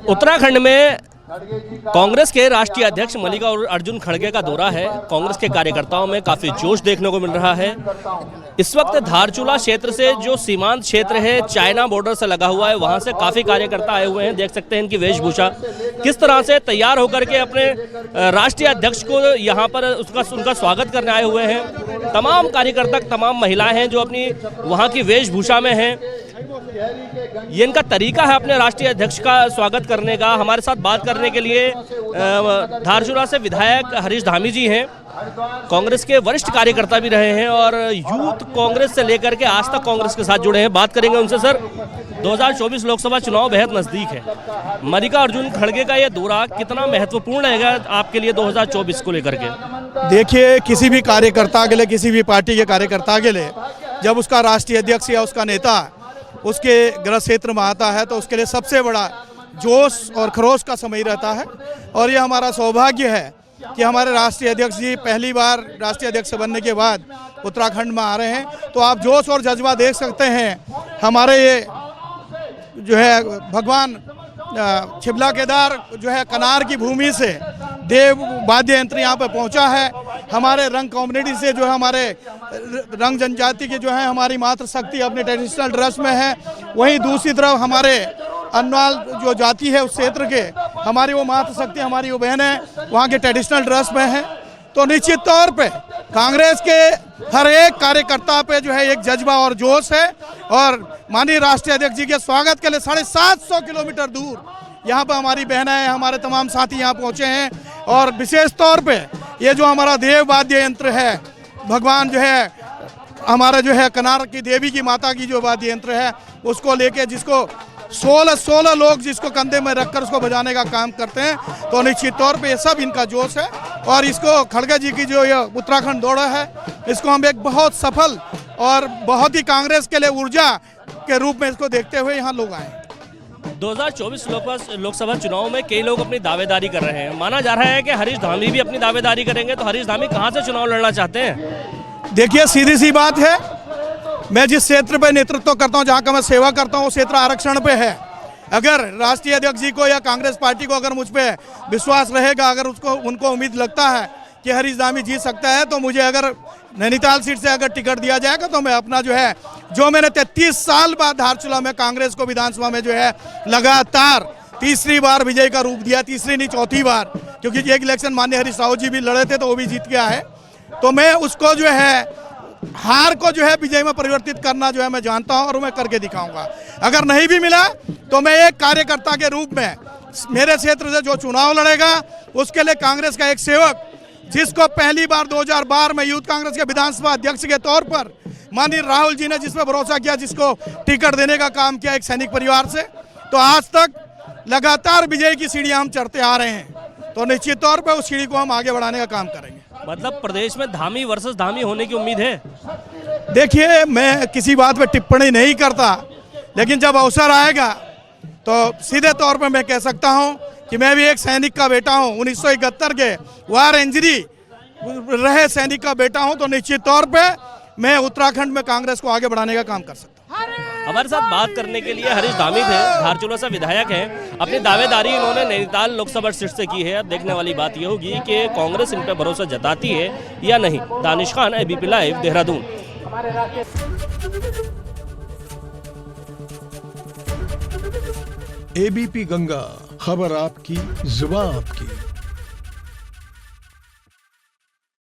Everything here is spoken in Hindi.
उत्तराखंड में कांग्रेस के राष्ट्रीय अध्यक्ष मल्लिकार्जुन खड़गे का दौरा है। कांग्रेस के कार्यकर्ताओं में काफी जोश देखने को मिल रहा है। इस वक्त धारचूला क्षेत्र से जो सीमांत क्षेत्र है, चाइना बॉर्डर से लगा हुआ है, वहां से काफी कार्यकर्ता आए हुए हैं। देख सकते हैं इनकी वेशभूषा किस तरह से तैयार होकर के अपने राष्ट्रीय अध्यक्ष को यहाँ पर उनका स्वागत करने आए हुए हैं। तमाम कार्यकर्ता, तमाम महिलाएं हैं जो अपनी वहाँ की वेशभूषा में हैं। ये इनका तरीका है अपने राष्ट्रीय अध्यक्ष का स्वागत करने का। हमारे साथ बात करने के लिए धारचूला से विधायक हरीश धामी जी हैं। कांग्रेस के वरिष्ठ कार्यकर्ता भी रहे हैं और यूथ कांग्रेस से लेकर के आज तक कांग्रेस के साथ जुड़े हैं। बात करेंगे उनसे। सर, 2024 लोकसभा चुनाव बेहद नजदीक है। मल्लिकार्जुन खड़गे का ये दौरा कितना महत्वपूर्ण रहेगा आपके लिए 2024 को लेकर के? देखिए, किसी भी कार्यकर्ता के लिए, किसी भी पार्टी के कार्यकर्ता के लिए, जब उसका राष्ट्रीय अध्यक्ष या उसका नेता उसके गृह क्षेत्र में आता है तो उसके लिए सबसे बड़ा जोश और खरोश का समय रहता है। और ये हमारा सौभाग्य है कि हमारे राष्ट्रीय अध्यक्ष जी पहली बार राष्ट्रीय अध्यक्ष बनने के बाद उत्तराखंड में आ रहे हैं। तो आप जोश और जज्बा देख सकते हैं। हमारे ये जो है भगवान छिबला केदार जो है कनार की भूमि से देव वाद्य यंत्र यहाँ पे पहुँचा है। हमारे रंग कम्युनिटी से जो है, हमारे रंग जनजाति की जो है हमारी मातृशक्ति अपने ट्रेडिशनल ड्रेस में है। वहीं दूसरी तरफ हमारे अन्वाल जो जाति है उस क्षेत्र के, हमारी वो मातृशक्ति, हमारी वो बहन है, वहाँ के ट्रेडिशनल ड्रेस में है। तो निश्चित तौर पे कांग्रेस के हर एक कार्यकर्ता पे जो है एक जज्बा और जोश है। और माननीय राष्ट्रीय अध्यक्ष जी के स्वागत के लिए 750 किलोमीटर दूर यहाँ पर हमारी बहनें, हमारे तमाम साथी यहाँ पहुँचे हैं। और विशेष तौर पे ये जो हमारा देव वाद्य यंत्र है, भगवान जो है हमारा जो है कनार की देवी की माता की जो वाद्य यंत्र है, उसको लेके जिसको 16 लोग जिसको कंधे में रखकर उसको बजाने का काम करते हैं। तो निश्चित तौर पे ये सब इनका जोश है। और इसको खड़गे जी की जो ये उत्तराखंड दौरा है, इसको हम एक बहुत सफल और बहुत ही कांग्रेस के लिए ऊर्जा के रूप में इसको देखते हुए यहाँ लोग आए। 2024 लोकसभा चुनाव में कई लोग अपनी दावेदारी कर रहे हैं। माना जा रहा है कि हरीश धामी भी अपनी दावेदारी करेंगे। तो हरीश धामी कहां से चुनाव लड़ना चाहते हैं? देखिए, सीधी सी बात है, मैं जिस क्षेत्र पे नेतृत्व करता हूं, जहां का मैं सेवा करता हूं, वो क्षेत्र आरक्षण पे है। अगर राष्ट्रीय अध्यक्ष जी को या कांग्रेस पार्टी को अगर मुझ पे विश्वास रहेगा, अगर उनको उम्मीद लगता है कि हरीश धामी जीत सकता है, तो मुझे अगर नैनीताल सीट से अगर टिकट दिया जाएगा तो मैं अपना जो है, जो मैंने 33 साल बाद धारचूला में कांग्रेस को विधानसभा में जो है लगातार तीसरी बार विजय का रूप दिया, तीसरी नहीं चौथी बार, क्योंकि एक इलेक्शन माननीय हरीश राव जी भी लड़े थे तो वो भी जीत गया है। तो मैं उसको जो है हार को जो है विजय में परिवर्तित करना जो है मैं जानता हूं और मैं करके दिखाऊंगा। अगर नहीं भी मिला तो मैं एक कार्यकर्ता के रूप में मेरे क्षेत्र से जो चुनाव लड़ेगा उसके लिए कांग्रेस का एक सेवक, जिसको पहली बार 2012 में यूथ कांग्रेस के विधानसभा अध्यक्ष के तौर पर माननीय राहुल जी ने जिस पर भरोसा किया, जिसको टिकट देने का काम किया एक सैनिक परिवार से, तो आज तक लगातार विजय की सीढ़ियां हम चढ़ते आ रहे हैं। तो निश्चित तौर पर उस सीढ़ी को हम आगे बढ़ाने का काम करेंगे। मतलब प्रदेश में धामी वर्सेस धामी होने की उम्मीद है? देखिए, मैं किसी बात पे टिप्पणी नहीं करता, लेकिन जब अवसर आएगा तो सीधे तौर पर मैं कह सकता हूं कि मैं भी एक सैनिक का बेटा हूं। 1971 के वार इंजरी रहे सैनिक का बेटा हूं। तो निश्चित तौर पे मैं उत्तराखंड में कांग्रेस को आगे बढ़ाने का काम कर सकता हूं। हमारे साथ बात करने के लिए हरीश धामी थे, धारचूला से विधायक हैं। अपनी दावेदारी इन्होंने नैनीताल लोकसभा सीट से की है। अब देखने वाली बात यह होगी कि कांग्रेस इन पर भरोसा जताती है या नहीं। Danish Khan, ABP live, Dehradun. ABP Ganga, खबर आपकी, जुबान आपकी।